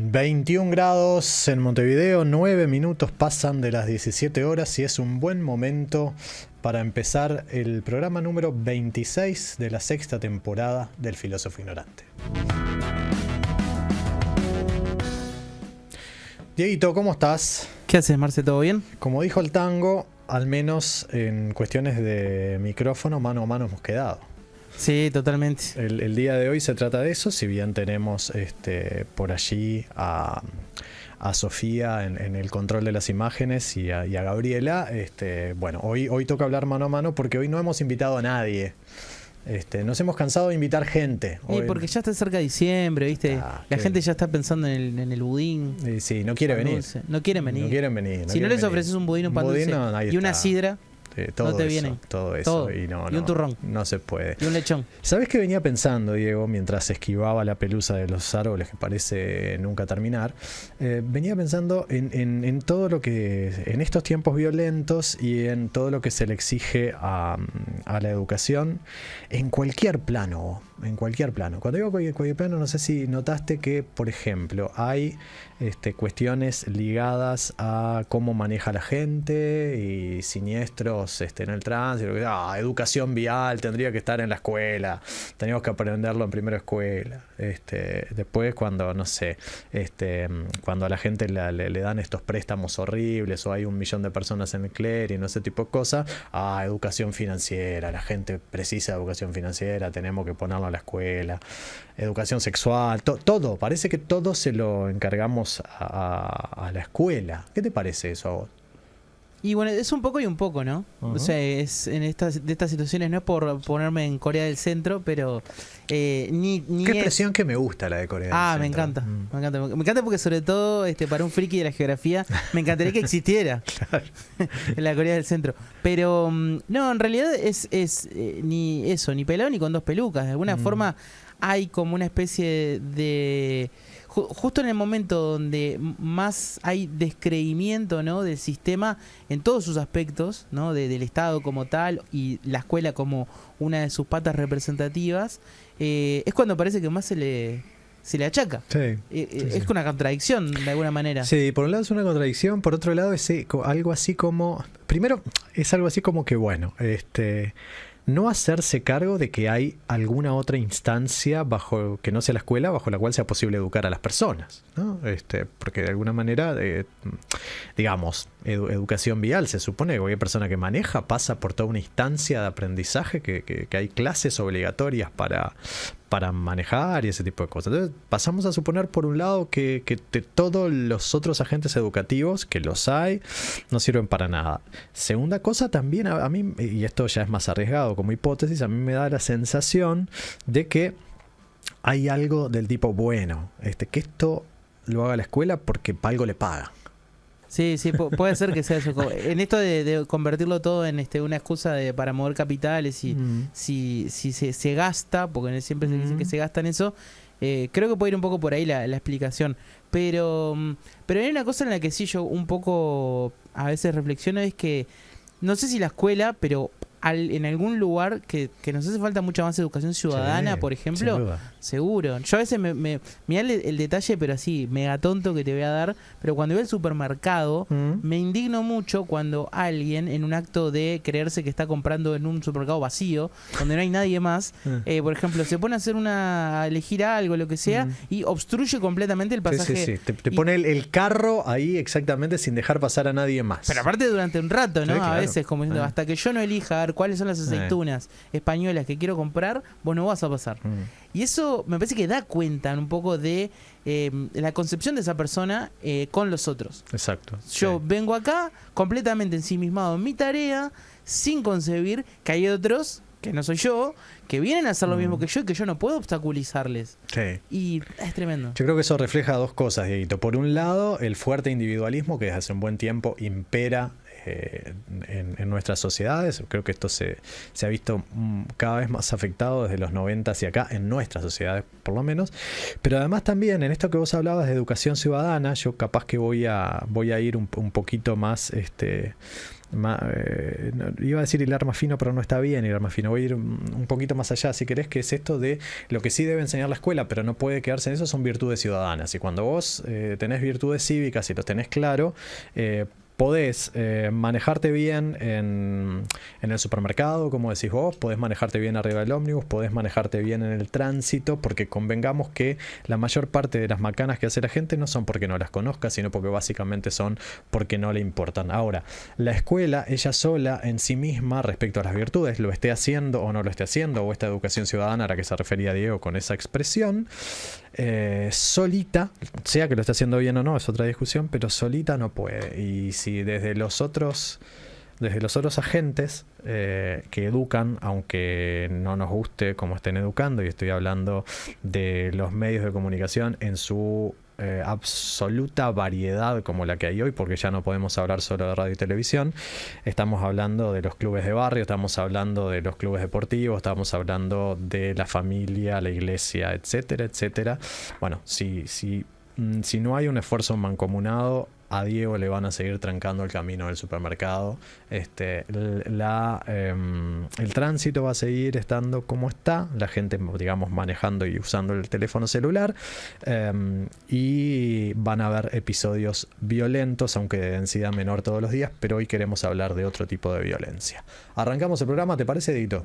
21 grados en Montevideo, 9 minutos pasan de las 17 horas y es un buen momento para empezar el programa número 26 de la sexta temporada del Filósofo Ignorante. Dieguito, ¿cómo estás? ¿Qué haces, Marce? ¿Todo bien? Como dijo el tango, al menos en cuestiones de micrófono, mano a mano hemos quedado. Sí, totalmente. El día de hoy se trata de eso, si bien tenemos por allí a Sofía en el control de las imágenes y a Gabriela. Bueno, hoy toca hablar mano a mano porque hoy no hemos invitado a nadie. Nos hemos cansado de invitar gente. Sí, porque ya está cerca de diciembre, ¿viste? La gente ya está pensando en el budín. Sí, no quiere venir. Dulce. No quieren venir. Si no les ofreces un budín, un pan dulce y una sidra, todo no te eso, vienen. Todo eso. Y un turrón. No se puede. Y un lechón. ¿Sabés qué venía pensando, Diego, mientras esquivaba la pelusa de los árboles que parece nunca terminar? Venía pensando en todo lo que, en estos tiempos violentos y en todo lo que se le exige a la educación en cualquier plano. Cuando digo cualquier plano, no sé si notaste que, por ejemplo, hay cuestiones ligadas a cómo maneja la gente y siniestros en el tránsito. Educación vial tendría que estar en la escuela, teníamos que aprenderlo en primera escuela. Después cuando, no sé, cuando a la gente le dan estos préstamos horribles o hay 1 millón de personas en el clearing, no sé, tipo de cosas. Educación financiera, la gente precisa de educación financiera, tenemos que ponerlo a la escuela. Educación sexual, todo, parece que todo se lo encargamos a la escuela. ¿Qué te parece eso a vos? Y bueno, es un poco y un poco, ¿no? O sea, de estas situaciones, no es por ponerme en Corea del Centro, pero ni qué expresión que me gusta la de Corea del Centro. Me encanta. Me encanta porque sobre todo para un friki de la geografía me encantaría que existiera. Claro. La Corea del Centro. Pero no, en realidad es ni eso, ni pelado ni con 2 pelucas. De alguna forma hay como una especie de... Justo en el momento donde más hay descreimiento, ¿no?, del sistema en todos sus aspectos, ¿no?, del Estado como tal y la escuela como una de sus patas representativas, es cuando parece que más se le achaca. Sí. Es una contradicción de alguna manera. Sí, por un lado es una contradicción, por otro lado es algo así como... Primero, es algo así como que, bueno, no hacerse cargo de que hay alguna otra instancia bajo que no sea la escuela, bajo la cual sea posible educar a las personas, ¿no? Porque de alguna manera, digamos, educación vial, se supone que cualquier persona que maneja pasa por toda una instancia de aprendizaje, que hay clases obligatorias para manejar y ese tipo de cosas. Entonces pasamos a suponer por un lado que todos los otros agentes educativos, que los hay, no sirven para nada. Segunda cosa también, a mí, y esto ya es más arriesgado como hipótesis, a mí me da la sensación de que hay algo del tipo, bueno, que esto lo haga la escuela porque para algo le paga. Sí, puede ser que sea eso. En esto de convertirlo todo en una excusa para mover capitales y si se gasta, porque siempre se dice que se gasta en eso, creo que puede ir un poco por ahí la explicación. Pero hay una cosa en la que sí yo un poco a veces reflexiono, es que no sé si la escuela, pero en algún lugar que nos hace falta mucha más educación ciudadana, sí, por ejemplo, seguro. Yo a veces mirá el detalle, pero así, mega tonto que te voy a dar, pero cuando voy al supermercado, me indigno mucho cuando alguien, en un acto de creerse que está comprando en un supermercado vacío, donde no hay nadie más, por ejemplo, se pone a elegir algo, lo que sea, y obstruye completamente el pasaje. Sí. Te pone el carro ahí exactamente sin dejar pasar a nadie más. Pero aparte durante un rato, ¿no? Sí, claro. A veces, como diciendo, hasta que yo no elija a ver cuáles son las aceitunas españolas que quiero comprar, vos no vas a pasar. Y eso me parece que da cuenta un poco de la concepción de esa persona con los otros. Exacto. Yo vengo acá completamente ensimismado en mi tarea, sin concebir que hay otros, que no soy yo, que vienen a hacer lo mismo que yo y que yo no puedo obstaculizarles. Sí. Y es tremendo. Yo creo que eso refleja 2 cosas, Dieguito. Por un lado, el fuerte individualismo que desde hace un buen tiempo impera en nuestras sociedades. Creo que esto se ha visto cada vez más afectado desde los 90 hacia acá, en nuestras sociedades por lo menos. Pero además también en esto que vos hablabas de educación ciudadana, yo capaz que voy a ir un poquito más iba a decir hilar más fino, pero no está bien hilar más fino. Voy a ir un poquito más allá, si querés, que es esto de lo que sí debe enseñar la escuela, pero no puede quedarse en eso, son virtudes ciudadanas. Y cuando vos tenés virtudes cívicas y los tenés claro, podés manejarte bien en el supermercado, como decís vos, podés manejarte bien arriba del ómnibus, podés manejarte bien en el tránsito, porque convengamos que la mayor parte de las macanas que hace la gente no son porque no las conozca, sino porque básicamente son porque no le importan. Ahora, la escuela, ella sola en sí misma, respecto a las virtudes, lo esté haciendo o no lo esté haciendo, o esta educación ciudadana a la que se refería Diego con esa expresión, solita, sea que lo esté haciendo bien o no, es otra discusión, pero solita no puede. Y si desde los otros agentes que educan, aunque no nos guste cómo estén educando, y estoy hablando de los medios de comunicación en su absoluta variedad como la que hay hoy, porque ya no podemos hablar solo de radio y televisión, estamos hablando de los clubes de barrio, estamos hablando de los clubes deportivos, estamos hablando de la familia, la iglesia, etcétera, etcétera. Bueno, si no hay un esfuerzo mancomunado, a Diego le van a seguir trancando el camino del supermercado. El tránsito va a seguir estando como está, la gente, digamos, manejando y usando el teléfono celular, y van a haber episodios violentos, aunque de densidad menor todos los días, pero hoy queremos hablar de otro tipo de violencia. Arrancamos el programa, ¿te parece, Dito?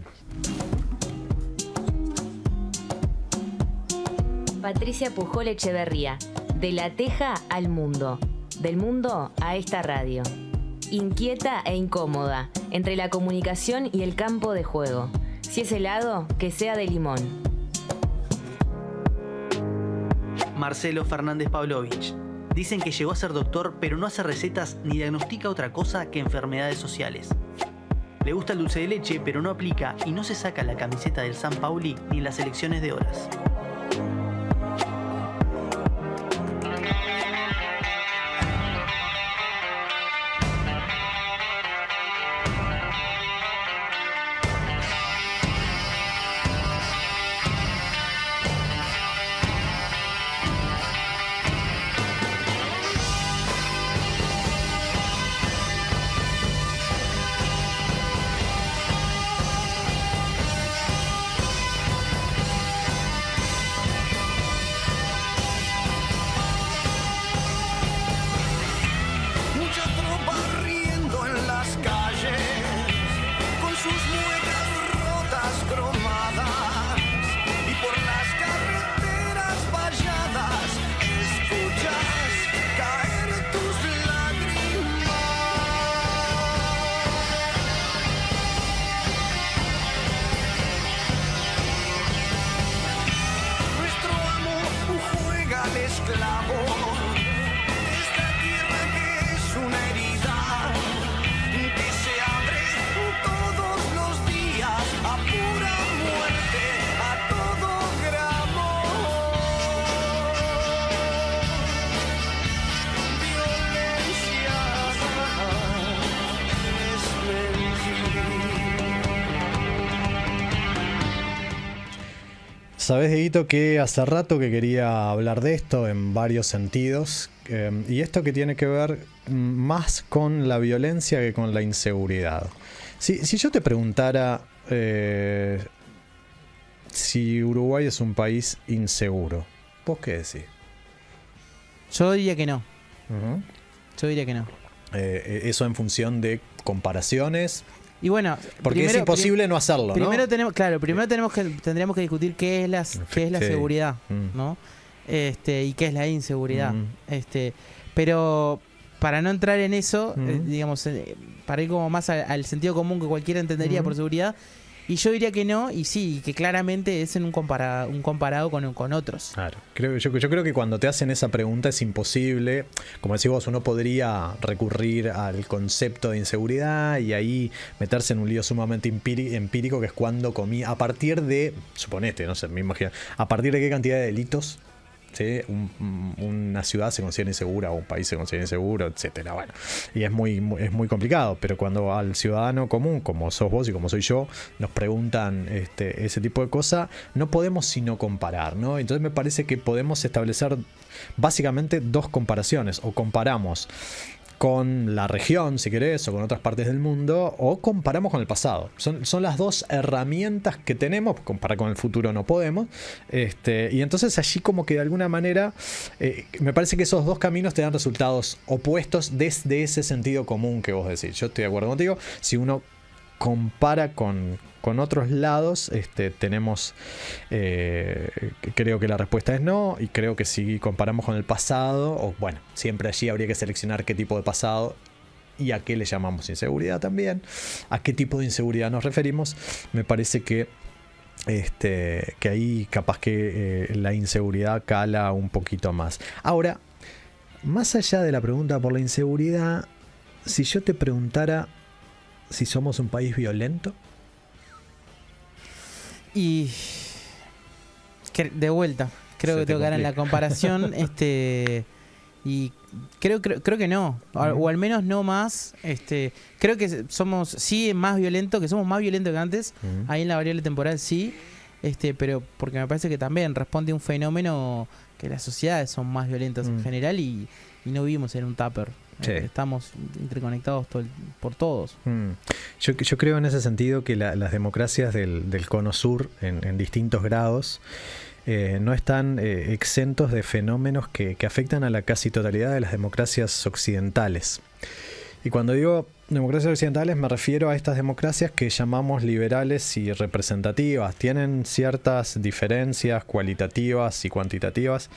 Patricia Pujol Echeverría, de La Teja al Mundo. Del mundo a esta radio. Inquieta e incómoda, entre la comunicación y el campo de juego. Si es helado, que sea de limón. Marcelo Fernández Pavlovich. Dicen que llegó a ser doctor, pero no hace recetas ni diagnostica otra cosa que enfermedades sociales. Le gusta el dulce de leche, pero no aplica y no se saca la camiseta del San Pauli ni en las elecciones de horas. Sabés, Dieguito, que hace rato que quería hablar de esto en varios sentidos, y esto que tiene que ver más con la violencia que con la inseguridad. Si yo te preguntara si Uruguay es un país inseguro, ¿vos qué decís? Yo diría que no. Uh-huh. Yo diría que no. Eso en función de comparaciones. Y bueno, porque es imposible no hacerlo, primero ¿no? Tendríamos que discutir qué es la seguridad, ¿no? Y qué es la inseguridad. Pero para no entrar en eso, digamos, para ir como más al sentido común que cualquiera entendería por seguridad, y yo diría que no, y sí, que claramente es en un comparado con otros. Claro. Yo creo que cuando te hacen esa pregunta es imposible. Como decís vos, uno podría recurrir al concepto de inseguridad y ahí meterse en un lío sumamente empírico, que es cuando a partir de, suponete, no sé, me imagino, a partir de qué cantidad de delitos, ¿sí? Una ciudad se considera insegura o un país se considera inseguro, etcétera. Bueno, y es muy complicado, pero cuando al ciudadano común, como sos vos y como soy yo, nos preguntan ese tipo de cosas, no podemos sino comparar, ¿no? Entonces me parece que podemos establecer básicamente dos comparaciones, o comparamos con la región, si querés, o con otras partes del mundo, o comparamos con el pasado. Son las dos herramientas que tenemos, comparar con el futuro no podemos, y entonces allí como que de alguna manera me parece que esos dos caminos te dan resultados opuestos desde ese sentido común que vos decís. Yo estoy de acuerdo contigo, si uno compara con otros lados, tenemos, creo que la respuesta es no, y creo que si comparamos con el pasado, o bueno, siempre allí habría que seleccionar qué tipo de pasado y a qué le llamamos inseguridad también, a qué tipo de inseguridad nos referimos. Me parece que ahí capaz que la inseguridad cala un poquito más. Ahora, más allá de la pregunta por la inseguridad, si yo te preguntara si somos un país violento. Y de vuelta, creo que tengo que dar en la comparación, y creo que no, o al menos no más, creo que somos más violentos, que antes, ahí en la variable temporal sí, pero porque me parece que también responde a un fenómeno que las sociedades son más violentas en general y no vivimos en un tupper. Sí. Estamos interconectados por todos. Yo creo en ese sentido que las democracias del cono sur, en distintos grados, no están exentos de fenómenos que afectan a la casi totalidad de las democracias occidentales. Y cuando digo democracias occidentales me refiero a estas democracias que llamamos liberales y representativas. Tienen ciertas diferencias cualitativas y cuantitativas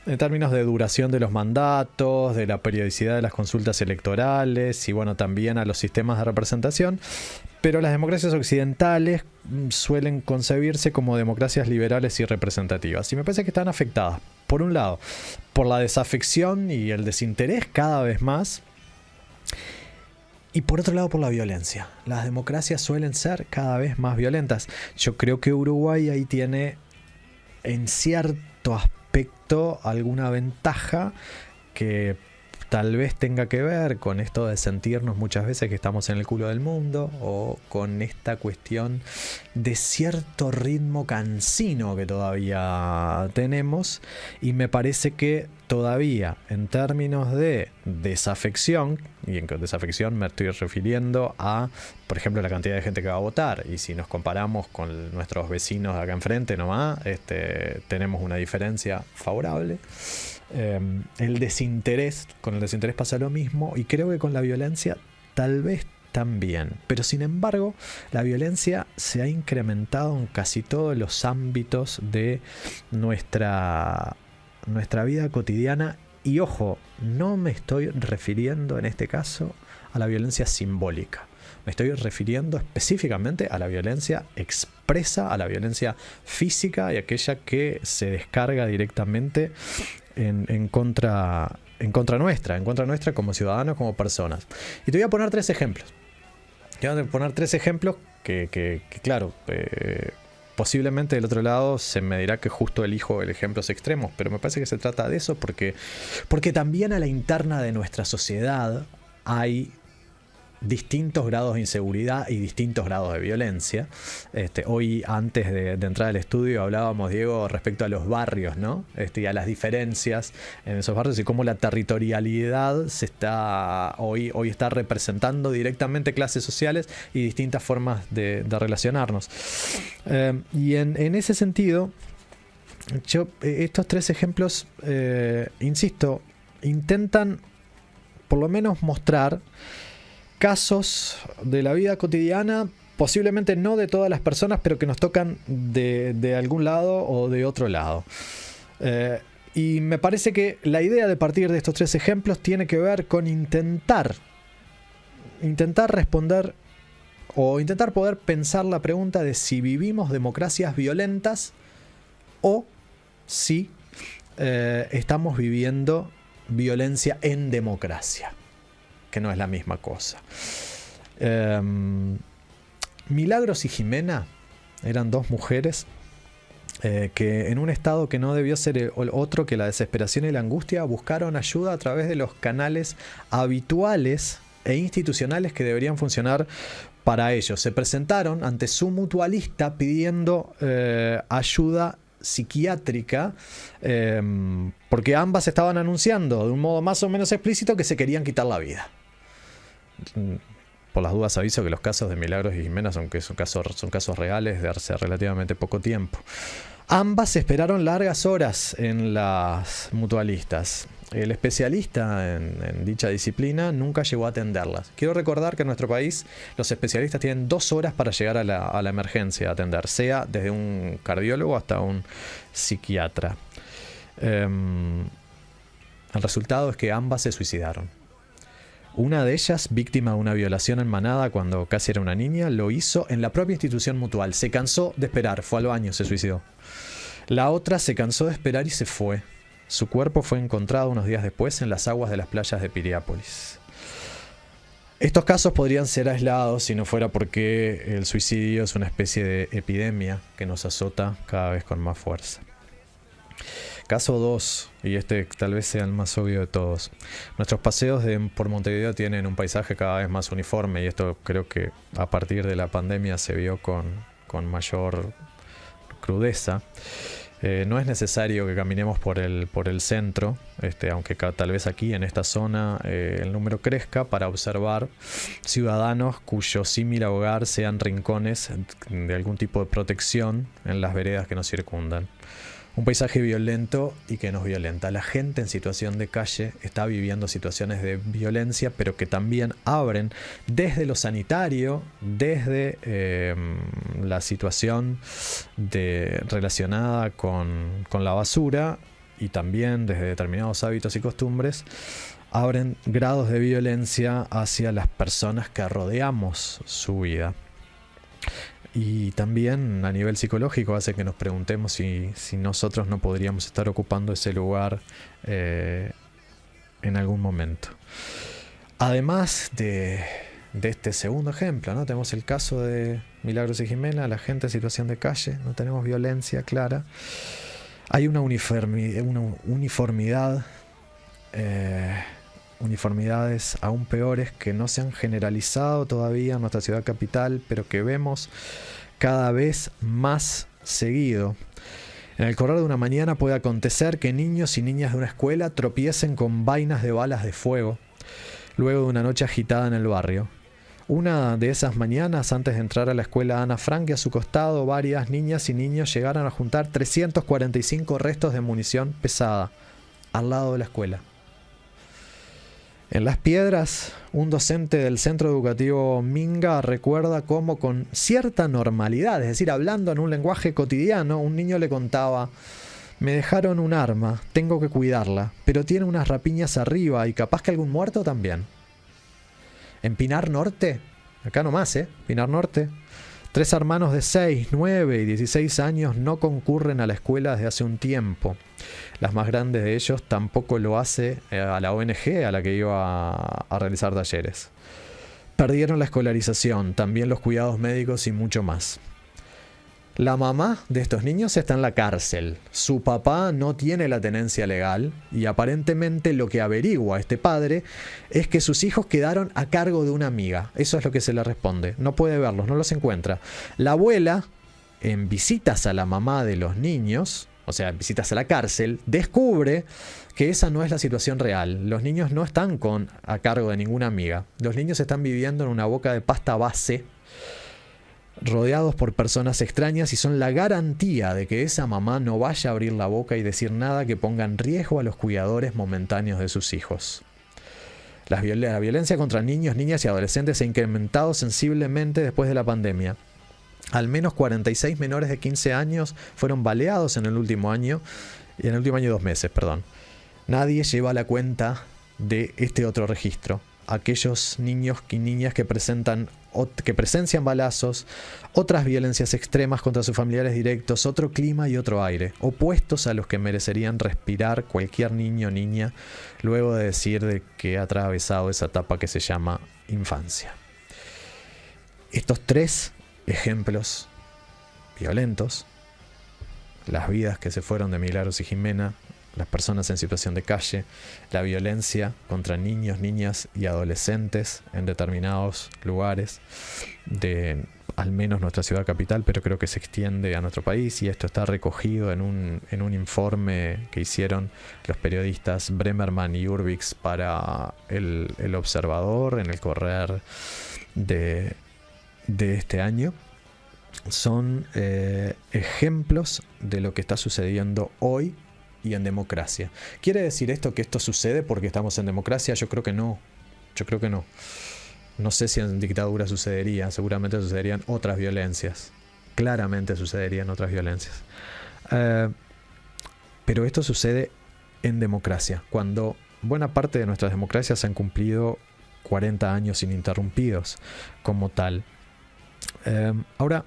en términos de duración de los mandatos, de la periodicidad de las consultas electorales y bueno, también a los sistemas de representación. Pero las democracias occidentales suelen concebirse como democracias liberales y representativas. Y me parece que están afectadas, por un lado, por la desafección y el desinterés cada vez más. Y por otro lado, por la violencia. Las democracias suelen ser cada vez más violentas. Yo creo que Uruguay ahí tiene, en cierto aspecto, alguna ventaja que tal vez tenga que ver con esto de sentirnos muchas veces que estamos en el culo del mundo, o con esta cuestión de cierto ritmo cansino que todavía tenemos. Y me parece que todavía, en términos de desafección, y en desafección me estoy refiriendo a, por ejemplo, la cantidad de gente que va a votar, y si nos comparamos con nuestros vecinos de acá enfrente nomás, tenemos una diferencia favorable. El desinterés, con el desinterés pasa lo mismo, y creo que con la violencia tal vez también, pero sin embargo la violencia se ha incrementado en casi todos los ámbitos de nuestra vida cotidiana. Y ojo, no me estoy refiriendo en este caso a la violencia simbólica, me estoy refiriendo específicamente a la violencia expresa, a la violencia física y aquella que se descarga directamente en contra nuestra como ciudadanos, como personas. Y te voy a poner tres ejemplos. Que claro, posiblemente del otro lado se me dirá que justo elijo ejemplos extremos, pero me parece que se trata de eso porque también a la interna de nuestra sociedad hay distintos grados de inseguridad y distintos grados de violencia. Hoy, antes de entrar al estudio, hablábamos, Diego, respecto a los barrios, ¿no? Y a las diferencias en esos barrios y cómo la territorialidad se está hoy está representando directamente clases sociales y distintas formas de relacionarnos. Y en ese sentido, estos tres ejemplos, insisto, intentan por lo menos mostrar casos de la vida cotidiana, posiblemente no de todas las personas, pero que nos tocan de algún lado o de otro lado. Y me parece que la idea de partir de estos tres ejemplos tiene que ver con intentar responder o intentar poder pensar la pregunta de si vivimos democracias violentas o si estamos viviendo violencia en democracia, que no es la misma cosa. Milagros y Jimena eran dos mujeres que en un estado que no debió ser el otro que la desesperación y la angustia, buscaron ayuda a través de los canales habituales e institucionales que deberían funcionar para ellos. Se presentaron ante su mutualista pidiendo ayuda psiquiátrica, porque ambas estaban anunciando de un modo más o menos explícito que se querían quitar la vida. Por las dudas aviso que los casos de Milagros y Jimena son casos reales de hace relativamente poco tiempo. Ambas esperaron largas horas en las mutualistas. El especialista en dicha disciplina nunca llegó a atenderlas. Quiero recordar que en nuestro país los especialistas tienen 2 horas para llegar a la emergencia a atender, sea desde un cardiólogo hasta un psiquiatra. El resultado es que ambas se suicidaron. Una de ellas, víctima de una violación en manada cuando casi era una niña, lo hizo en la propia institución mutual. Se cansó de esperar, fue al baño, se suicidó. La otra se cansó de esperar y se fue. Su cuerpo fue encontrado unos días después en las aguas de las playas de Piriápolis. Estos casos podrían ser aislados si no fuera porque el suicidio es una especie de epidemia que nos azota cada vez con más fuerza. Caso 2, y este tal vez sea el más obvio de todos. Nuestros paseos por Montevideo tienen un paisaje cada vez más uniforme y esto creo que a partir de la pandemia se vio con mayor crudeza. No es necesario que caminemos por el centro, aunque tal vez aquí en esta zona el número crezca, para observar ciudadanos cuyo símil hogar sean rincones de algún tipo de protección en las veredas que nos circundan. Un paisaje violento y que nos violenta. La gente en situación de calle está viviendo situaciones de violencia, pero que también abren desde lo sanitario, desde la situación relacionada con la basura y también desde determinados hábitos y costumbres, abren grados de violencia hacia las personas que rodeamos su vida. Y también a nivel psicológico hace que nos preguntemos si nosotros no podríamos estar ocupando ese lugar en algún momento. Además de este segundo ejemplo, ¿no? Tenemos el caso de Milagros y Jimena, la gente en situación de calle, no tenemos violencia clara. Hay una uniformidades aún peores que no se han generalizado todavía en nuestra ciudad capital, pero que vemos cada vez más seguido. En el correr de una mañana puede acontecer que niños y niñas de una escuela tropiecen con vainas de balas de fuego, luego de una noche agitada en el barrio. Una de esas mañanas, antes de entrar a la escuela Ana Frank, y a su costado varias niñas y niños llegaron a juntar 345 restos de munición pesada al lado de la escuela. En Las Piedras, un docente del centro educativo Minga recuerda cómo con cierta normalidad, es decir, hablando en un lenguaje cotidiano, un niño le contaba: me dejaron un arma, tengo que cuidarla, pero tiene unas rapiñas arriba y capaz que algún muerto también. En Pinar Norte, acá nomás, Pinar Norte, 3 hermanos de 6, 9 y 16 años no concurren a la escuela desde hace un tiempo. Las más grandes de ellos tampoco lo hace a la ONG a la que iba a realizar talleres. Perdieron la escolarización, también los cuidados médicos y mucho más. La mamá de estos niños está en la cárcel. Su papá no tiene la tenencia legal y aparentemente lo que averigua este padre es que sus hijos quedaron a cargo de una amiga. Eso es lo que se le responde. No puede verlos, no los encuentra. La abuela, en visitas a la mamá de los niños, o sea, visitas a la cárcel, descubre que esa no es la situación real. Los niños no están a cargo de ninguna amiga. Los niños están viviendo en una boca de pasta base, rodeados por personas extrañas, y son la garantía de que esa mamá no vaya a abrir la boca y decir nada que ponga en riesgo a los cuidadores momentáneos de sus hijos. La violencia contra niños, niñas y adolescentes se ha incrementado sensiblemente después de la pandemia. Al menos 46 menores de 15 años fueron baleados en el último año 2 meses. Nadie lleva la cuenta de este otro registro. Aquellos niños y niñas que presencian balazos, otras violencias extremas contra sus familiares directos, otro clima y otro aire, opuestos a los que merecerían respirar cualquier niño o niña luego de decir de que ha atravesado esa etapa que se llama infancia. Estos 3 ejemplos violentos, las vidas que se fueron de Milagros y Jimena, las personas en situación de calle, la violencia contra niños, niñas y adolescentes en determinados lugares, al menos nuestra ciudad capital, pero creo que se extiende a nuestro país, y esto está recogido en un informe que hicieron los periodistas Bremerman y Urbix para el Observador en el correr de este año. Son ejemplos de lo que está sucediendo hoy y en democracia. ¿Quiere decir esto que esto sucede porque estamos en democracia? Yo creo que no. No sé si en dictadura sucedería. Seguramente sucederían otras violencias. Claramente sucederían otras violencias. Pero esto sucede en democracia, cuando buena parte de nuestras democracias han cumplido 40 años ininterrumpidos como tal. Ahora,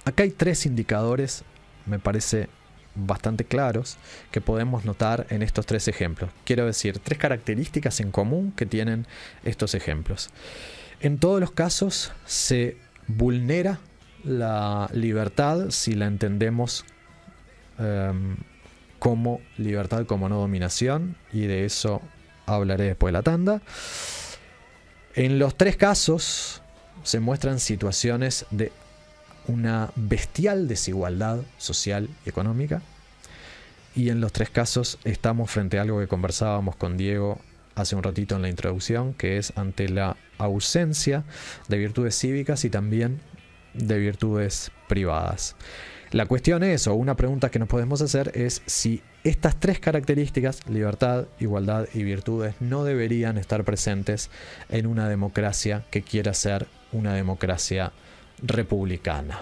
acá hay 3 indicadores, me parece bastante claros, que podemos notar en estos 3 ejemplos. Quiero decir, 3 características en común que tienen estos ejemplos. En todos los casos se vulnera la libertad si la entendemos como libertad, como no dominación, y de eso hablaré después de la tanda. En los 3 casos se muestran situaciones de una bestial desigualdad social y económica, y en los 3 casos estamos frente a algo que conversábamos con Diego hace un ratito en la introducción, que es ante la ausencia de virtudes cívicas y también de virtudes privadas. La cuestión es, o una pregunta que nos podemos hacer, es si estas 3 características, libertad, igualdad y virtudes, no deberían estar presentes en una democracia que quiera ser una democracia republicana.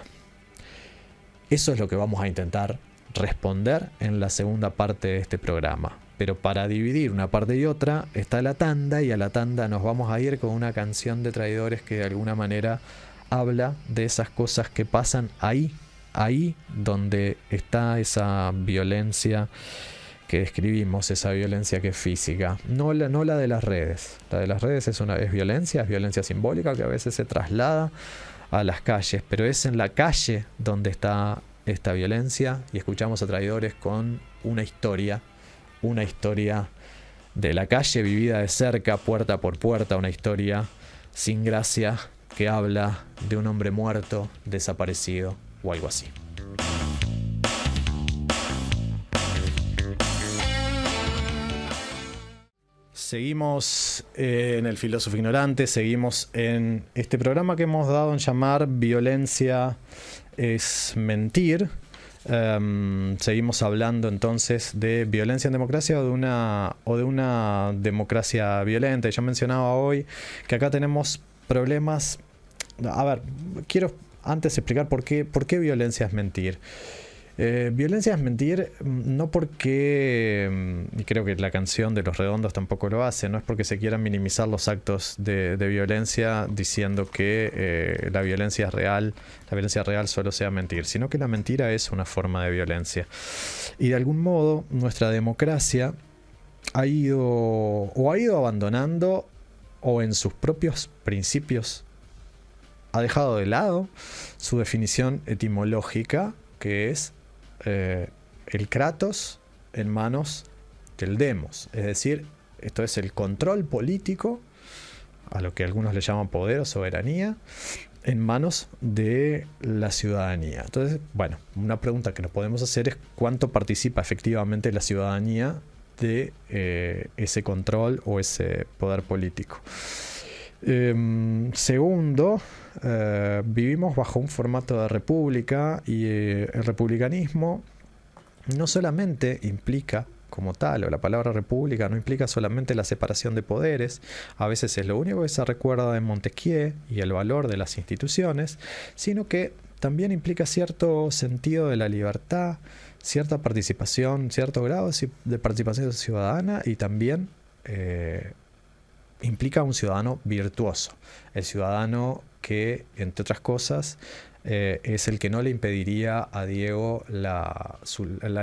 Eso es lo que vamos a intentar responder en la segunda parte de este programa. Pero para dividir una parte y otra está la tanda, y a la tanda nos vamos a ir con una canción de Traidores que de alguna manera habla de esas cosas que pasan ahí donde está esa violencia que describimos, esa violencia que es física, no la de las redes. La de las redes es violencia simbólica que a veces se traslada a las calles, pero es en la calle donde está esta violencia, y escuchamos a Traidores con una historia de la calle vivida de cerca, puerta por puerta, una historia sin gracia que habla de un hombre muerto, desaparecido o algo así. Seguimos en El Filósofo Ignorante, seguimos en este programa que hemos dado en llamar Violencia es Mentir. Seguimos hablando entonces de violencia en democracia o de una democracia violenta. Yo mencionaba hoy que acá tenemos problemas. A ver, quiero antes explicar por qué violencia es mentir. Violencia es mentir no porque, y creo que la canción de Los Redondos tampoco lo hace, no es porque se quieran minimizar los actos de violencia diciendo que la violencia real solo sea mentir, sino que la mentira es una forma de violencia. Y de algún modo nuestra democracia ha ido abandonando, o en sus propios principios ha dejado de lado su definición etimológica, que es el kratos en manos del demos. Es decir, esto es el control político, a lo que algunos le llaman poder o soberanía, en manos de la ciudadanía. Entonces, bueno, una pregunta que nos podemos hacer es cuánto participa efectivamente la ciudadanía de ese control o ese poder político. Segundo, vivimos bajo un formato de república, y el republicanismo no solamente implica como tal, o la palabra república no implica solamente la separación de poderes, a veces es lo único que se recuerda de Montesquieu y el valor de las instituciones, sino que también implica cierto sentido de la libertad, cierta participación, cierto grado de participación ciudadana, y también implica un ciudadano virtuoso, el ciudadano que, entre otras cosas, es el que no le impediría a Diego la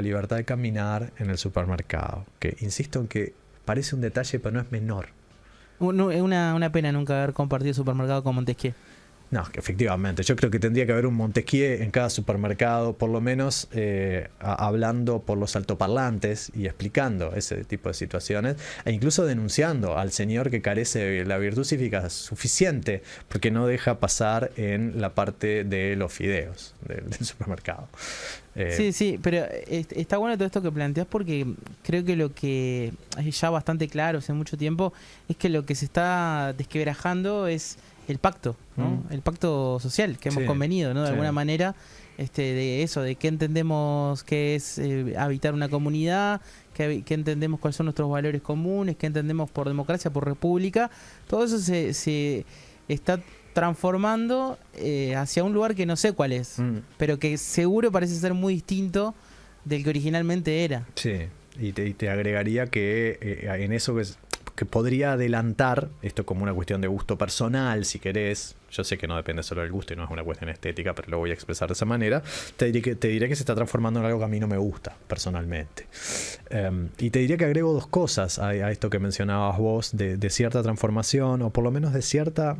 libertad de caminar en el supermercado. Que insisto en que parece un detalle, pero no es menor. Es una pena nunca haber compartido supermercado con Montesquieu. No, que efectivamente. Yo creo que tendría que haber un Montesquieu en cada supermercado, por lo menos hablando por los altoparlantes y explicando ese tipo de situaciones, e incluso denunciando al señor que carece de la virtud cívica suficiente porque no deja pasar en la parte de los fideos del supermercado. Sí, pero está bueno todo esto que planteas, porque creo que lo que es ya bastante claro hace mucho tiempo es que lo que se está desquebrajando es el pacto, ¿no? El pacto social que hemos convenido, ¿no? De alguna manera, de eso, de qué entendemos que es habitar una comunidad, qué entendemos cuáles son nuestros valores comunes, qué entendemos por democracia, por república. Todo eso se está transformando hacia un lugar que no sé cuál es, pero que seguro parece ser muy distinto del que originalmente era. Sí, y te agregaría que en eso que podría adelantar esto como una cuestión de gusto personal, si querés. Yo sé que no depende solo del gusto y no es una cuestión estética, pero lo voy a expresar de esa manera. Te diré que se está transformando en algo que a mí no me gusta personalmente. Y te diría que agrego dos cosas a esto que mencionabas vos, de cierta transformación, o por lo menos de cierta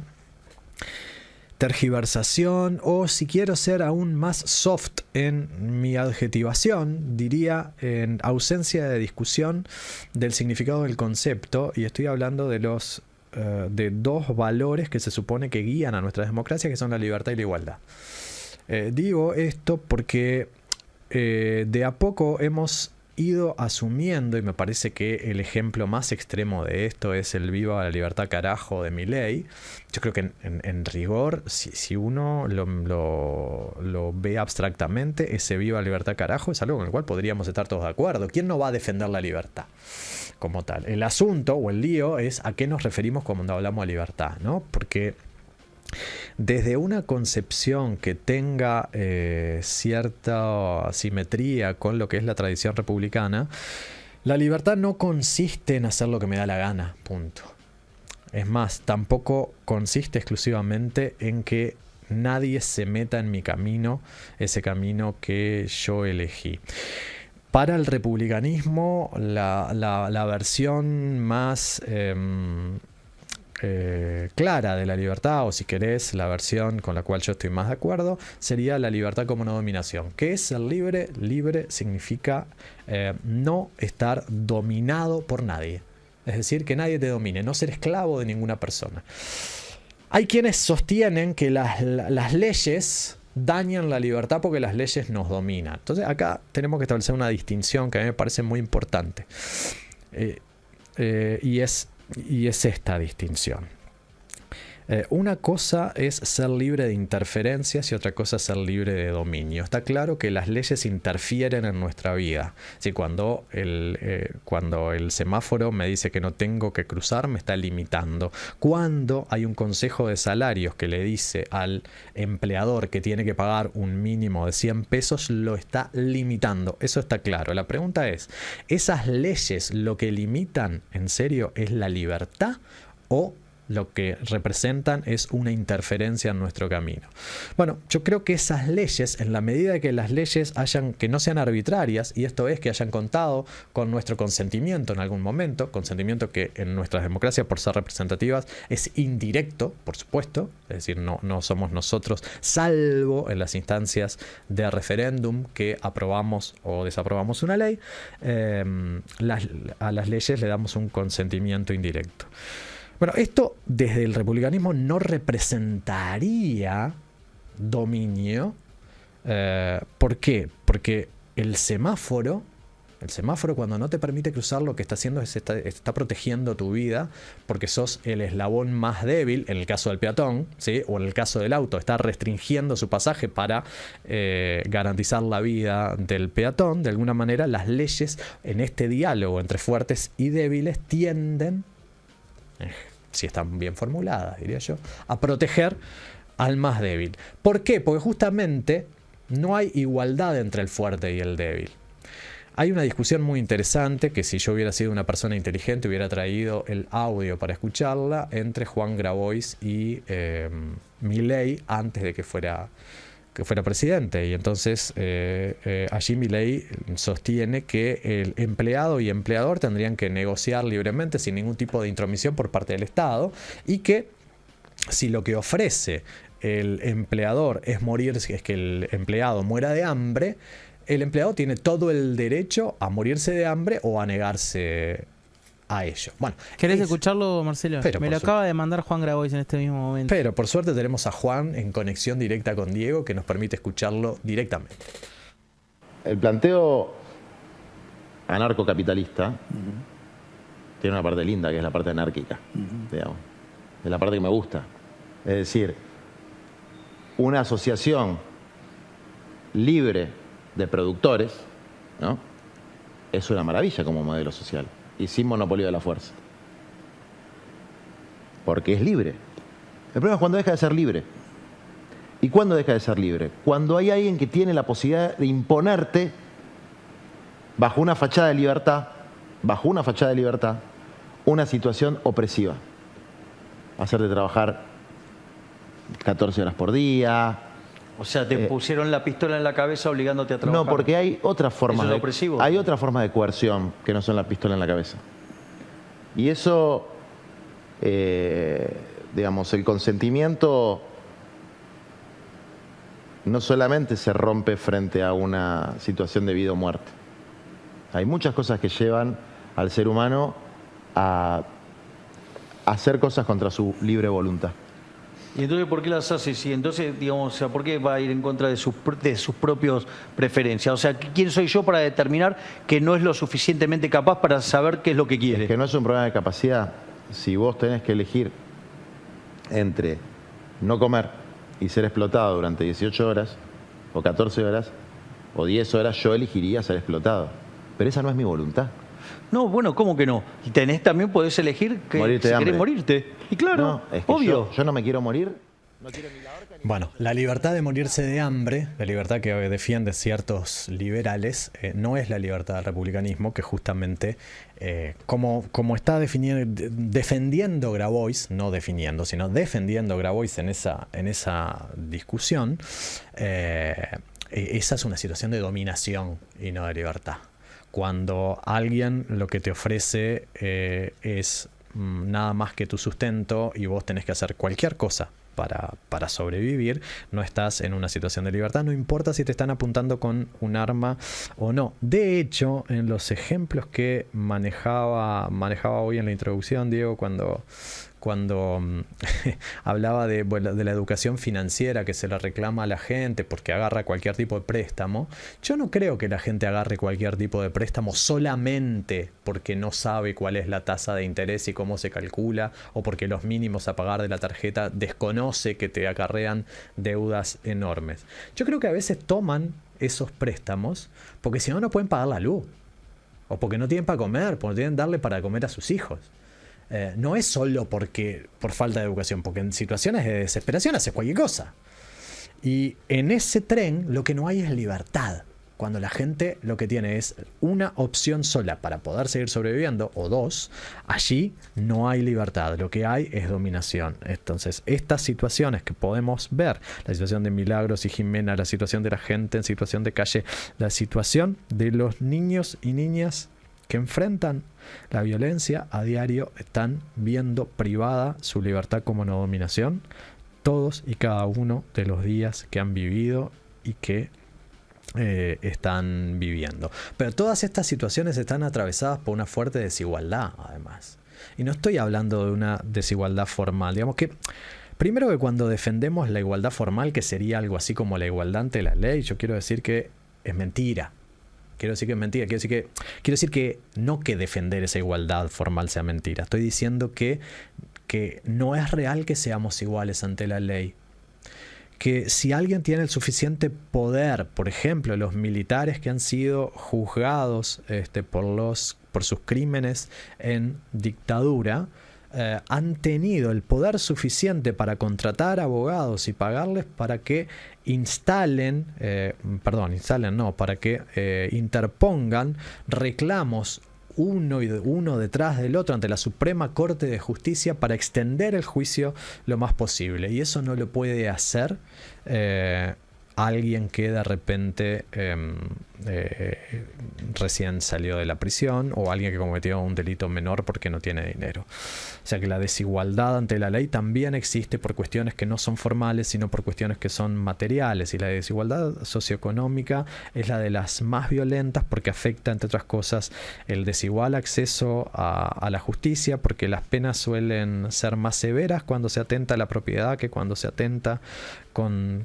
tergiversación, o si quiero ser aún más soft en mi adjetivación, diría en ausencia de discusión del significado del concepto, y estoy hablando de de dos valores que se supone que guían a nuestra democracia, que son la libertad y la igualdad. Digo esto porque de a poco hemos ido asumiendo, y me parece que el ejemplo más extremo de esto es el viva la libertad carajo de Milei. Yo creo que en rigor, si uno lo ve abstractamente, ese viva la libertad carajo es algo con el cual podríamos estar todos de acuerdo. ¿Quién no va a defender la libertad como tal? El asunto o el lío es a qué nos referimos cuando hablamos de libertad, ¿no? Porque desde una concepción que tenga cierta simetría con lo que es la tradición republicana, la libertad no consiste en hacer lo que me da la gana, punto. Es más, tampoco consiste exclusivamente en que nadie se meta en mi camino, ese camino que yo elegí. Para el republicanismo, la versión más clara de la libertad, o si querés, la versión con la cual yo estoy más de acuerdo, sería la libertad como no dominación. ¿Qué es ser libre? Libre significa no estar dominado por nadie. Es decir, que nadie te domine, no ser esclavo de ninguna persona. Hay quienes sostienen que las leyes dañan la libertad porque las leyes nos dominan. Entonces acá tenemos que establecer una distinción que a mí me parece muy importante. Y es esta distinción. Una cosa es ser libre de interferencias y otra cosa es ser libre de dominio. Está claro que las leyes interfieren en nuestra vida. Si cuando el semáforo me dice que no tengo que cruzar, me está limitando. Cuando hay un consejo de salarios que le dice al empleador que tiene que pagar un mínimo de 100 pesos, lo está limitando. Eso está claro. La pregunta es, ¿esas leyes lo que limitan en serio es la libertad o lo que representan es una interferencia en nuestro camino? Bueno, yo creo que esas leyes, en la medida de que las leyes que no sean arbitrarias, y esto es que hayan contado con nuestro consentimiento en algún momento, consentimiento que en nuestras democracias, por ser representativas, es indirecto, por supuesto, es decir, no somos nosotros, salvo en las instancias de referéndum que aprobamos o desaprobamos una ley, a las leyes le damos un consentimiento indirecto. Bueno, esto desde el republicanismo no representaría dominio. ¿Por qué? Porque el semáforo cuando no te permite cruzar, lo que está haciendo es está protegiendo tu vida, porque sos el eslabón más débil, en el caso del peatón, ¿sí? O en el caso del auto, está restringiendo su pasaje para garantizar la vida del peatón. De alguna manera, las leyes en este diálogo entre fuertes y débiles tienden, si están bien formuladas, diría yo, a proteger al más débil. ¿Por qué? Porque justamente no hay igualdad entre el fuerte y el débil. Hay una discusión muy interesante que, si yo hubiera sido una persona inteligente, hubiera traído el audio para escucharla, entre Juan Grabois y Milei antes de que fuera presidente. Y entonces allí Milei sostiene que el empleado y empleador tendrían que negociar libremente sin ningún tipo de intromisión por parte del Estado, y que si lo que ofrece el empleador es que el empleado muera de hambre, el empleado tiene todo el derecho a morirse de hambre o a negarse a ello. Bueno, ¿querés escucharlo, Marcelo? Me lo acaba de mandar Juan Grabois en este mismo momento. Pero por suerte tenemos a Juan en conexión directa con Diego, que nos permite escucharlo directamente. El planteo anarcocapitalista tiene una parte linda, que es la parte anárquica, digamos. Es la parte que me gusta. Es decir, una asociación libre de productores, ¿no?, es una maravilla como modelo social y sin monopolio de la fuerza. Porque es libre. El problema es cuando deja de ser libre. ¿Y cuándo deja de ser libre? Cuando hay alguien que tiene la posibilidad de imponerte bajo una fachada de libertad, una situación opresiva. Hacerte trabajar 14 horas por día. O sea, te pusieron la pistola en la cabeza obligándote a trabajar. No, porque hay otras formas. ¿Eso es opresivo? Hay otras formas de coerción que no son la pistola en la cabeza. Y eso, digamos, el consentimiento no solamente se rompe frente a una situación de vida o muerte. Hay muchas cosas que llevan al ser humano a hacer cosas contra su libre voluntad. ¿Y entonces por qué las hace? Y entonces, digamos, o sea, ¿por qué va a ir en contra de sus propias preferencias? O sea, ¿quién soy yo para determinar que no es lo suficientemente capaz para saber qué es lo que quiere? Es que no es un problema de capacidad. Si vos tenés que elegir entre no comer y ser explotado durante 18 horas, o 14 horas, o 10 horas, yo elegiría ser explotado. Pero esa no es mi voluntad. No, bueno, ¿cómo que no? Y también podés elegir que si querés morirte. Y claro, no, es que obvio. Yo no me quiero morir. No quiero ni la horca, ni... Bueno, la libertad de morirse de hambre, la libertad que defienden ciertos liberales, no es la libertad del republicanismo, que justamente, como está defendiendo Grabois, no definiendo, sino defendiendo Grabois en esa discusión, esa es una situación de dominación y no de libertad. Cuando alguien lo que te ofrece es nada más que tu sustento y vos tenés que hacer cualquier cosa para sobrevivir, no estás en una situación de libertad, no importa si te están apuntando con un arma o no. De hecho, en los ejemplos que manejaba hoy en la introducción, Diego, cuando hablaba de la educación financiera que se la reclama a la gente porque agarra cualquier tipo de préstamo, yo no creo que la gente agarre cualquier tipo de préstamo solamente porque no sabe cuál es la tasa de interés y cómo se calcula, o porque los mínimos a pagar de la tarjeta desconoce que te acarrean deudas enormes. Yo creo que a veces toman esos préstamos porque si no, no pueden pagar la luz, o porque no tienen para comer, porque no tienen darle para comer a sus hijos. No es solo por falta de educación, porque en situaciones de desesperación haces cualquier cosa. Y en ese tren lo que no hay es libertad. Cuando la gente lo que tiene es una opción sola para poder seguir sobreviviendo, o dos, allí no hay libertad. Lo que hay es dominación. Entonces, estas situaciones que podemos ver, la situación de Milagros y Jimena, la situación de la gente en situación de calle, la situación de los niños y niñas que enfrentan la violencia a diario, están viendo privada su libertad como no dominación todos y cada uno de los días que han vivido y que están viviendo. Pero todas estas situaciones están atravesadas por una fuerte desigualdad, además. Y no estoy hablando de una desigualdad formal. Digamos que, primero, que cuando defendemos la igualdad formal, que sería algo así como la igualdad ante la ley, yo quiero decir que es mentira. Quiero decir que es mentira. Quiero decir que no que defender esa igualdad formal sea mentira. Estoy diciendo que no es real que seamos iguales ante la ley. Que si alguien tiene el suficiente poder, por ejemplo, los militares que han sido juzgados por sus crímenes en dictadura, han tenido el poder suficiente para contratar abogados y pagarles para que para que interpongan reclamos uno detrás del otro ante la Suprema Corte de Justicia para extender el juicio lo más posible. Y eso no lo puede hacer alguien que de repente recién salió de la prisión o alguien que cometió un delito menor porque no tiene dinero. O sea que la desigualdad ante la ley también existe por cuestiones que no son formales, sino por cuestiones que son materiales. Y la desigualdad socioeconómica es la de las más violentas porque afecta, entre otras cosas, el desigual acceso a la justicia, porque las penas suelen ser más severas cuando se atenta a la propiedad que cuando se atenta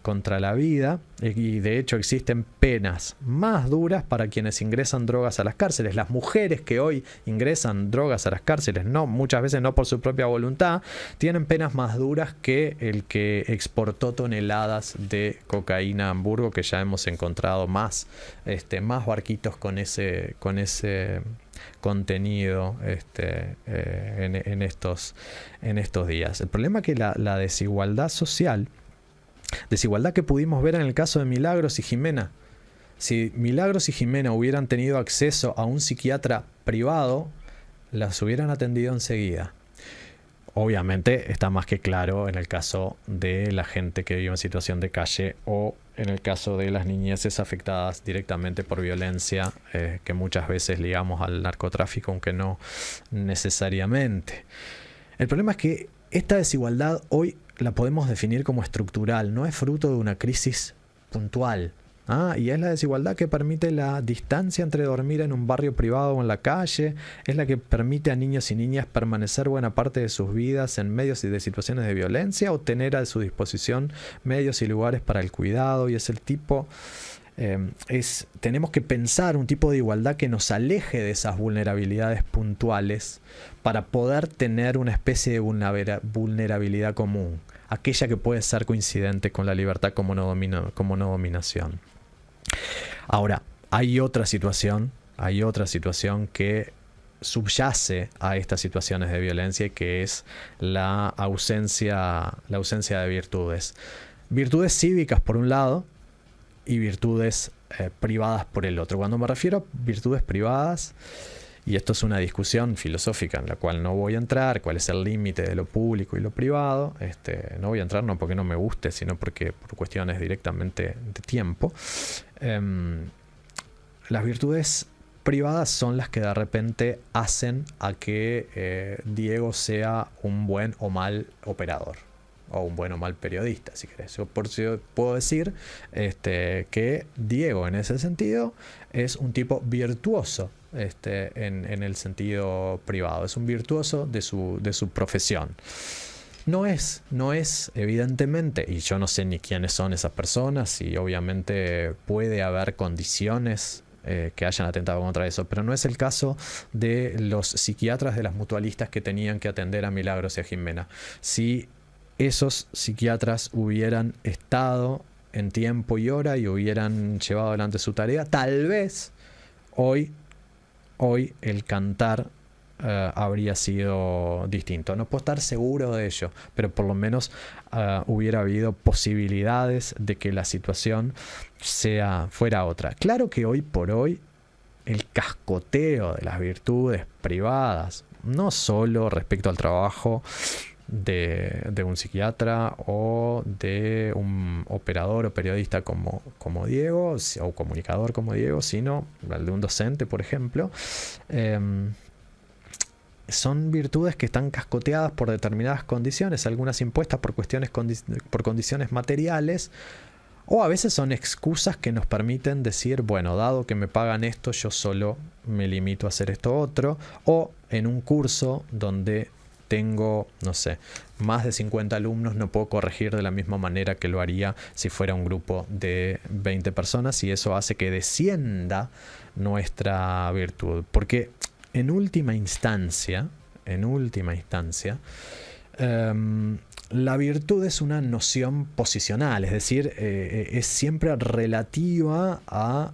contra la vida, y de hecho existen penas más duras para quienes ingresan drogas a las cárceles. Las mujeres que hoy ingresan drogas a las cárceles, muchas veces no por su propia voluntad, tienen penas más duras que el que exportó toneladas de cocaína a Hamburgo, que ya hemos encontrado más barquitos con ese contenido en estos días. El problema es que la desigualdad social, desigualdad que pudimos ver en el caso de Milagros y Jimena. Si Milagros y Jimena hubieran tenido acceso a un psiquiatra privado, las hubieran atendido enseguida. Obviamente está más que claro en el caso de la gente que vive en situación de calle o en el caso de las niñeces afectadas directamente por violencia, que muchas veces ligamos al narcotráfico, aunque no necesariamente. El problema es que esta desigualdad hoy la podemos definir como estructural, no es fruto de una crisis puntual. Y es la desigualdad que permite la distancia entre dormir en un barrio privado o en la calle, es la que permite a niños y niñas permanecer buena parte de sus vidas en medios y de situaciones de violencia o tener a su disposición medios y lugares para el cuidado, y es el tipo... tenemos que pensar un tipo de igualdad que nos aleje de esas vulnerabilidades puntuales para poder tener una especie de vulnerabilidad común, aquella que puede ser coincidente con la libertad como no dominación. Ahora, hay otra situación que subyace a estas situaciones de violencia, que es la ausencia de virtudes. Virtudes cívicas por un lado y virtudes privadas por el otro. Cuando me refiero a virtudes privadas, y esto es una discusión filosófica en la cual no voy a entrar, cuál es el límite de lo público y lo privado, no voy a entrar no porque no me guste, sino porque por cuestiones directamente de tiempo. Las virtudes privadas son las que de repente hacen a que Diego sea un buen o mal operador, o un buen o mal periodista, si querés. Yo puedo decir que Diego, en ese sentido, es un tipo virtuoso en el sentido privado. Es un virtuoso de su profesión. No es evidentemente, y yo no sé ni quiénes son esas personas, y obviamente puede haber condiciones que hayan atentado contra eso, pero no es el caso de los psiquiatras de las mutualistas que tenían que atender a Milagros y a Jimena. Si esos psiquiatras hubieran estado en tiempo y hora y hubieran llevado adelante su tarea, tal vez hoy el cantar habría sido distinto. No puedo estar seguro de ello, pero por lo menos hubiera habido posibilidades de que la situación fuera otra. Claro que hoy por hoy el cascoteo de las virtudes privadas, no solo respecto al trabajo de un psiquiatra o de un operador o periodista como Diego, o comunicador como Diego, sino el de un docente, por ejemplo, son virtudes que están cascoteadas por determinadas condiciones, algunas impuestas por condiciones materiales, o a veces son excusas que nos permiten decir, bueno, dado que me pagan esto, yo solo me limito a hacer esto otro, o en un curso donde tengo, no sé, más de 50 alumnos, no puedo corregir de la misma manera que lo haría si fuera un grupo de 20 personas, y eso hace que descienda nuestra virtud. Porque en última instancia, la virtud es una noción posicional, es decir, es siempre relativa a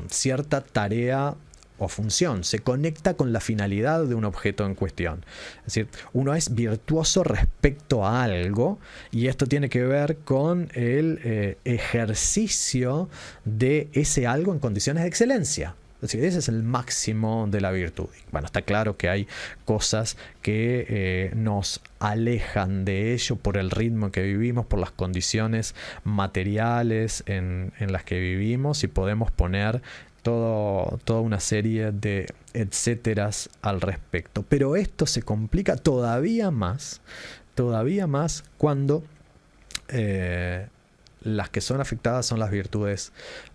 cierta tarea o función, se conecta con la finalidad de un objeto en cuestión. Es decir, uno es virtuoso respecto a algo, y esto tiene que ver con el ejercicio de ese algo en condiciones de excelencia. Es decir, ese es el máximo de la virtud. Bueno, está claro que hay cosas que nos alejan de ello por el ritmo que vivimos, por las condiciones materiales en las que vivimos, y podemos poner toda una serie de etcéteras al respecto. Pero esto se complica todavía más cuando las que son afectadas son las virtudes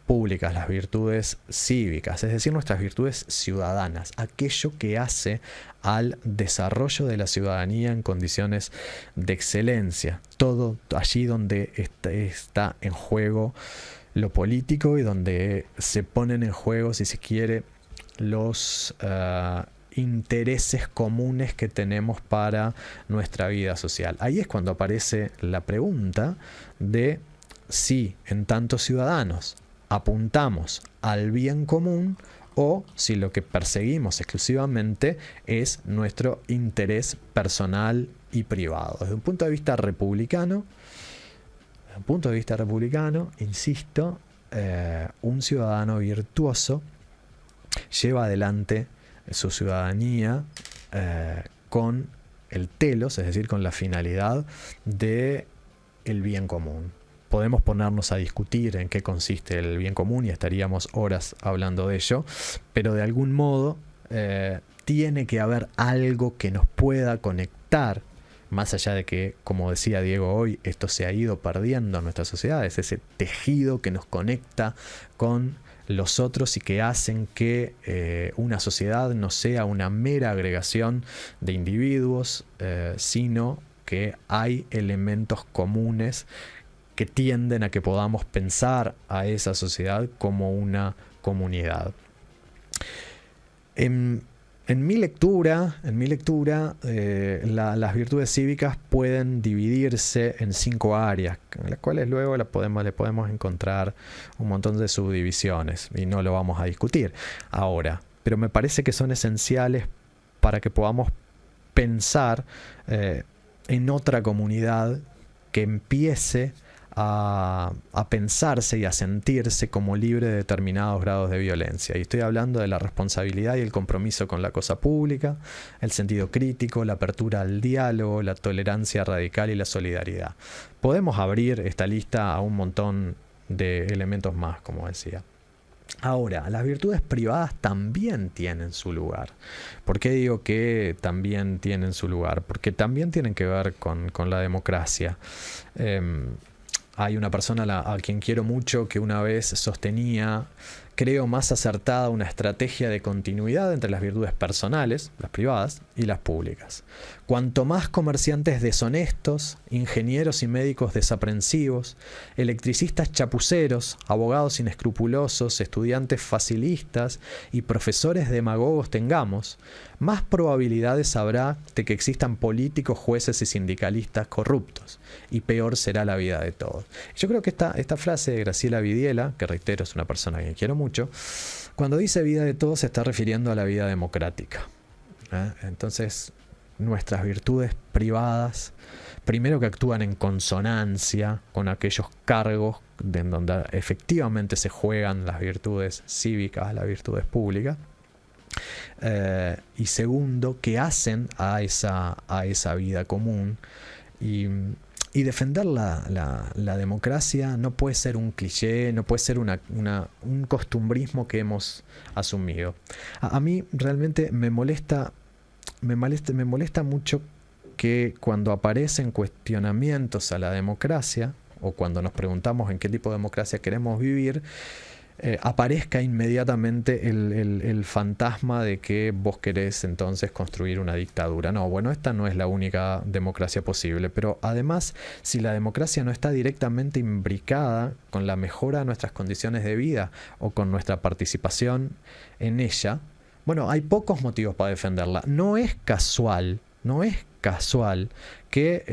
públicas, las virtudes cívicas, es decir, nuestras virtudes ciudadanas, aquello que hace al desarrollo de la ciudadanía en condiciones de excelencia, todo allí donde está en juego lo político y donde se ponen en juego, si se quiere, los intereses comunes que tenemos para nuestra vida social. Ahí es cuando aparece la pregunta de si en tantos ciudadanos apuntamos al bien común o si lo que perseguimos exclusivamente es nuestro interés personal y privado. Desde un punto de vista republicano, insisto, un ciudadano virtuoso lleva adelante su ciudadanía con el telos, es decir, con la finalidad de el bien común. Podemos ponernos a discutir en qué consiste el bien común y estaríamos horas hablando de ello, pero de algún modo tiene que haber algo que nos pueda conectar, más allá de que, como decía Diego hoy, esto se ha ido perdiendo en nuestras sociedades, ese tejido que nos conecta con los otros y que hacen que una sociedad no sea una mera agregación de individuos, sino que hay elementos comunes que tienden a que podamos pensar a esa sociedad como una comunidad. En mi lectura, las virtudes cívicas pueden dividirse en 5 áreas, en las cuales luego le podemos encontrar un montón de subdivisiones, y no lo vamos a discutir ahora, pero me parece que son esenciales para que podamos pensar en otra comunidad que empiece a pensarse y a sentirse como libre de determinados grados de violencia. Y estoy hablando de la responsabilidad y el compromiso con la cosa pública, el sentido crítico, la apertura al diálogo, la tolerancia radical y la solidaridad. Podemos abrir esta lista a un montón de elementos más, como decía. Ahora, las virtudes privadas también tienen su lugar. ¿Por qué digo que también tienen su lugar? Porque también tienen que ver con la democracia. Hay una persona a quien quiero mucho que una vez sostenía, creo más acertada, una estrategia de continuidad entre las virtudes personales, las privadas, y las públicas. Cuanto más comerciantes deshonestos, ingenieros y médicos desaprensivos, electricistas chapuceros, abogados inescrupulosos, estudiantes facilistas y profesores demagogos tengamos, más probabilidades habrá de que existan políticos, jueces y sindicalistas corruptos, y peor será la vida de todos. Yo creo que esta frase de Graciela Vidiela, que reitero es una persona que quiero mucho, cuando dice vida de todos se está refiriendo a la vida democrática. Entonces, nuestras virtudes privadas, primero que actúan en consonancia con aquellos cargos en donde efectivamente se juegan las virtudes cívicas, las virtudes públicas, y segundo, que hacen a esa vida común. Y defender la democracia no puede ser un cliché, no puede ser un costumbrismo que hemos asumido. A mí realmente me molesta mucho que cuando aparecen cuestionamientos a la democracia, o cuando nos preguntamos en qué tipo de democracia queremos vivir, aparezca inmediatamente el fantasma de que vos querés entonces construir una dictadura. No, bueno, esta no es la única democracia posible, pero además, si la democracia no está directamente imbricada con la mejora de nuestras condiciones de vida o con nuestra participación en ella, bueno, hay pocos motivos para defenderla. No es casual que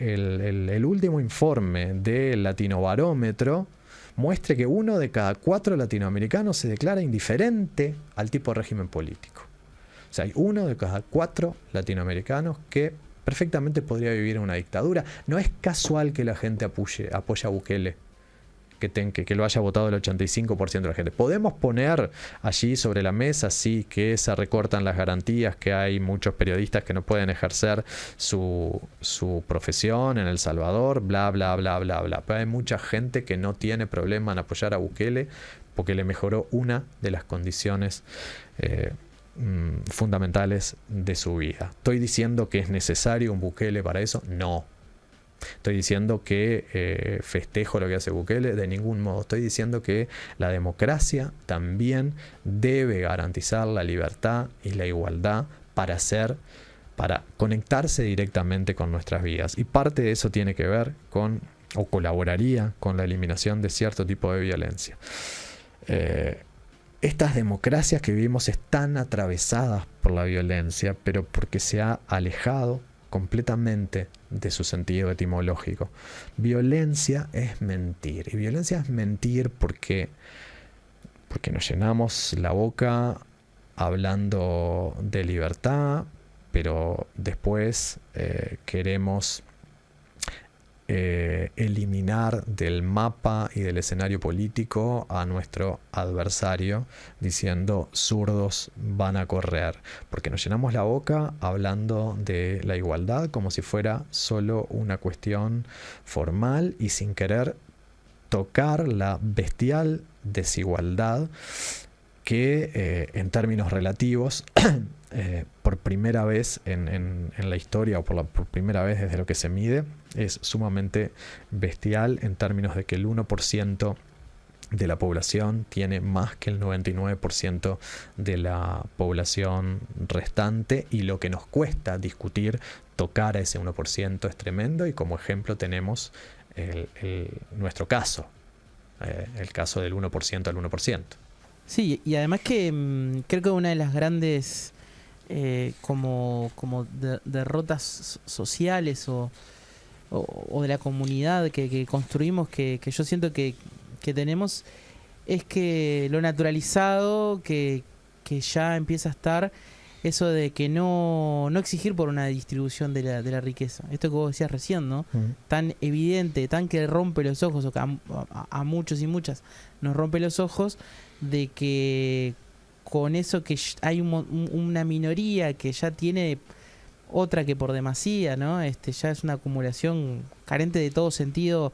el último informe del Latinobarómetro muestre que 1 de cada 4 latinoamericanos se declara indiferente al tipo de régimen político. O sea, hay 1 de cada 4 latinoamericanos que perfectamente podría vivir en una dictadura. No es casual que la gente apoya a Bukele, que lo haya votado el 85% de la gente. Podemos poner allí sobre la mesa, sí, que se recortan las garantías, que hay muchos periodistas que no pueden ejercer su profesión en El Salvador, bla, bla, bla, bla, bla. Pero hay mucha gente que no tiene problema en apoyar a Bukele porque le mejoró una de las condiciones fundamentales de su vida. ¿Estoy diciendo que es necesario un Bukele para eso? No. Estoy diciendo que festejo lo que hace Bukele, de ningún modo. Estoy diciendo que la democracia también debe garantizar la libertad y la igualdad para conectarse directamente con nuestras vidas. Y parte de eso tiene que ver con, o colaboraría con, la eliminación de cierto tipo de violencia. Estas democracias que vivimos están atravesadas por la violencia, pero porque se ha alejado completamente de su sentido etimológico. Violencia es mentir. Y violencia es mentir porque nos llenamos la boca hablando de libertad, pero después queremos eliminar del mapa y del escenario político a nuestro adversario diciendo zurdos van a correr, porque nos llenamos la boca hablando de la igualdad como si fuera solo una cuestión formal y sin querer tocar la bestial desigualdad que en términos relativos por primera vez en la historia, o por primera vez desde lo que se mide, es sumamente bestial en términos de que el 1% de la población tiene más que el 99% de la población restante, y lo que nos cuesta discutir, tocar a ese 1% es tremendo, y como ejemplo tenemos nuestro caso, el caso del 1% al 1%. Sí, y además que creo que una de las grandes como derrotas sociales o de la comunidad que construimos, que yo siento que tenemos, es que lo naturalizado que ya empieza a estar eso de que no exigir por una distribución de la riqueza. Esto que vos decías recién, ¿no? Tan evidente, tan que rompe los ojos, o que a muchos y muchas nos rompe los ojos, de que con eso que hay una minoría que ya tiene otra que por demasía, ¿no? Ya es una acumulación carente de todo sentido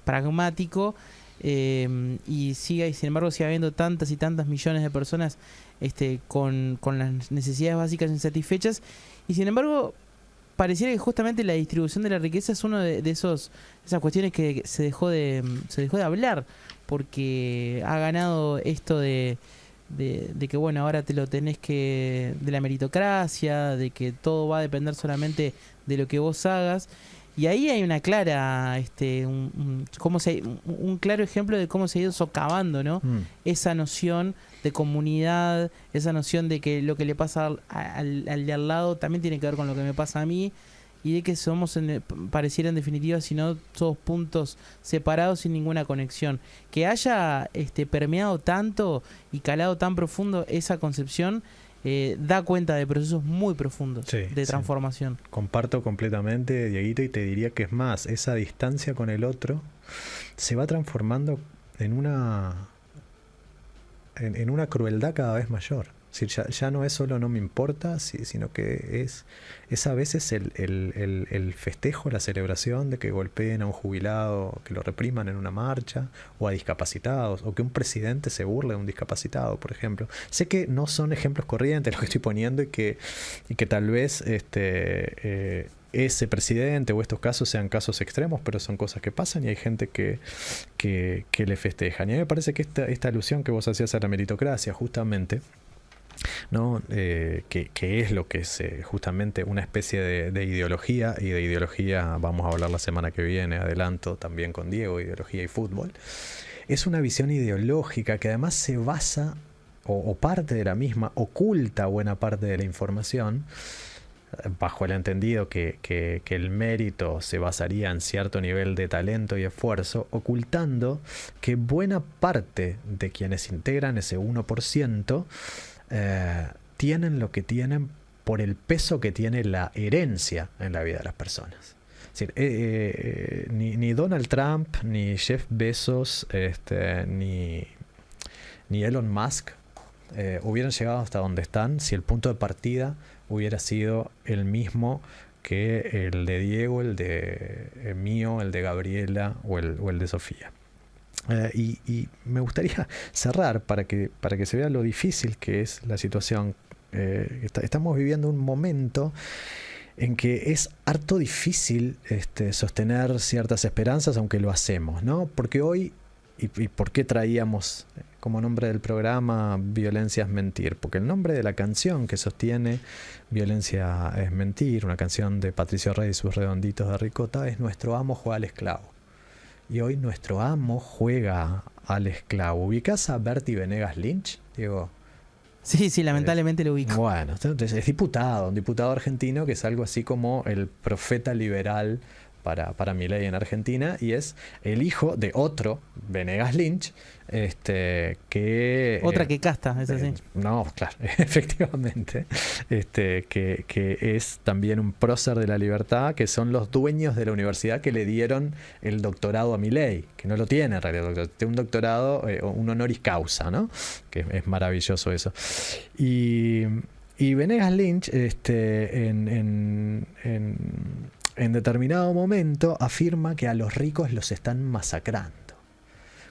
pragmático, y sin embargo sigue habiendo tantas y tantas millones de personas con las necesidades básicas insatisfechas, y sin embargo pareciera que justamente la distribución de la riqueza es uno de esas cuestiones que se dejó de hablar, porque ha ganado esto de que bueno, ahora te lo tenés que, de la meritocracia, de que todo va a depender solamente de lo que vos hagas, y ahí hay una clara un claro ejemplo de cómo se ha ido socavando, ¿no? Esa noción de comunidad, esa noción de que lo que le pasa al de al lado también tiene que ver con lo que me pasa a mí, y de que somos, pareciera en definitiva, si no todos puntos separados sin ninguna conexión. Que haya permeado tanto y calado tan profundo esa concepción, da cuenta de procesos muy profundos de transformación. Sí. Comparto completamente, Dieguito, y te diría que es más, esa distancia con el otro se va transformando en una crueldad cada vez mayor. Es decir, ya no es solo no me importa, sino que es a veces el festejo, la celebración de que golpeen a un jubilado, que lo repriman en una marcha, o a discapacitados, o que un presidente se burle de un discapacitado, por ejemplo. Sé que no son ejemplos corrientes los que estoy poniendo, y que tal vez ese presidente o estos casos sean casos extremos, pero son cosas que pasan y hay gente que le festejan. Y a mí me parece que esta alusión que vos hacías a la meritocracia, justamente, ¿no? Que es lo que es justamente una especie de ideología, y de ideología vamos a hablar la semana que viene, adelanto, también con Diego, ideología y fútbol. Es una visión ideológica que además se basa, o parte de la misma, oculta buena parte de la información, bajo el entendido que el mérito se basaría en cierto nivel de talento y esfuerzo, ocultando que buena parte de quienes integran ese 1% tienen lo que tienen por el peso que tiene la herencia en la vida de las personas. Es decir, ni Donald Trump, ni Jeff Bezos, ni Elon Musk hubieran llegado hasta donde están si el punto de partida hubiera sido el mismo que el de Diego, el de mío, el de Gabriela o el de Sofía. Y me gustaría cerrar para que se vea lo difícil que es la situación. Estamos viviendo un momento en que es harto difícil sostener ciertas esperanzas, aunque lo hacemos, ¿no? Porque hoy, y por qué traíamos como nombre del programa Violencia es mentir, porque el nombre de la canción que sostiene Violencia es mentir, una canción de Patricio Rey y sus Redonditos de Ricota, es Nuestro amo juega al esclavo. Y hoy nuestro amo juega al esclavo. ¿Ubicás a Bertie Venegas Lynch, Diego? Sí, lamentablemente lo ubico. Bueno, entonces es diputado, un diputado argentino que es algo así como el profeta liberal para Milei en Argentina, y es el hijo de otro Venegas Lynch, que... Otra que casta, es así. No, claro, efectivamente, que es también un prócer de la libertad, que son los dueños de la universidad que le dieron el doctorado a Milei, que no lo tiene en realidad, tiene un doctorado, un honoris causa, ¿no? Que es maravilloso eso. Y Venegas Lynch, en determinado momento afirma que a los ricos los están masacrando.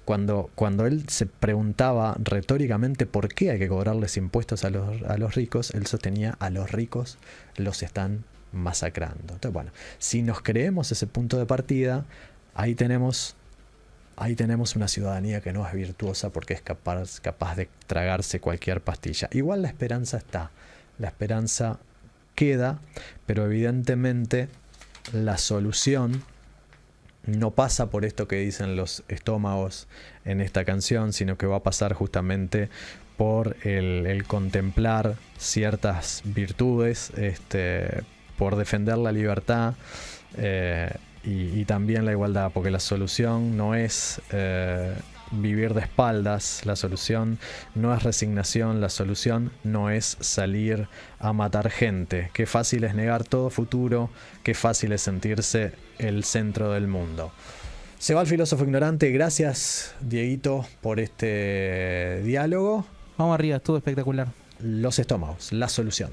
Cuando él se preguntaba retóricamente por qué hay que cobrarles impuestos a los ricos, él sostenía: a los ricos los están masacrando. Entonces, bueno, si nos creemos ese punto de partida, ahí tenemos una ciudadanía que no es virtuosa porque es capaz de tragarse cualquier pastilla. Igual la esperanza está, la esperanza queda, pero evidentemente la solución no pasa por esto que dicen los estómagos en esta canción, sino que va a pasar justamente por el contemplar ciertas virtudes, por defender la libertad y también la igualdad, porque la solución no es vivir de espaldas, la solución no es resignación, la solución no es salir a matar gente. Qué fácil es negar todo futuro, qué fácil es sentirse el centro del mundo. Se va el filósofo ignorante. Gracias, Dieguito, por este diálogo. Vamos arriba, estuvo espectacular. Los estómagos, la solución.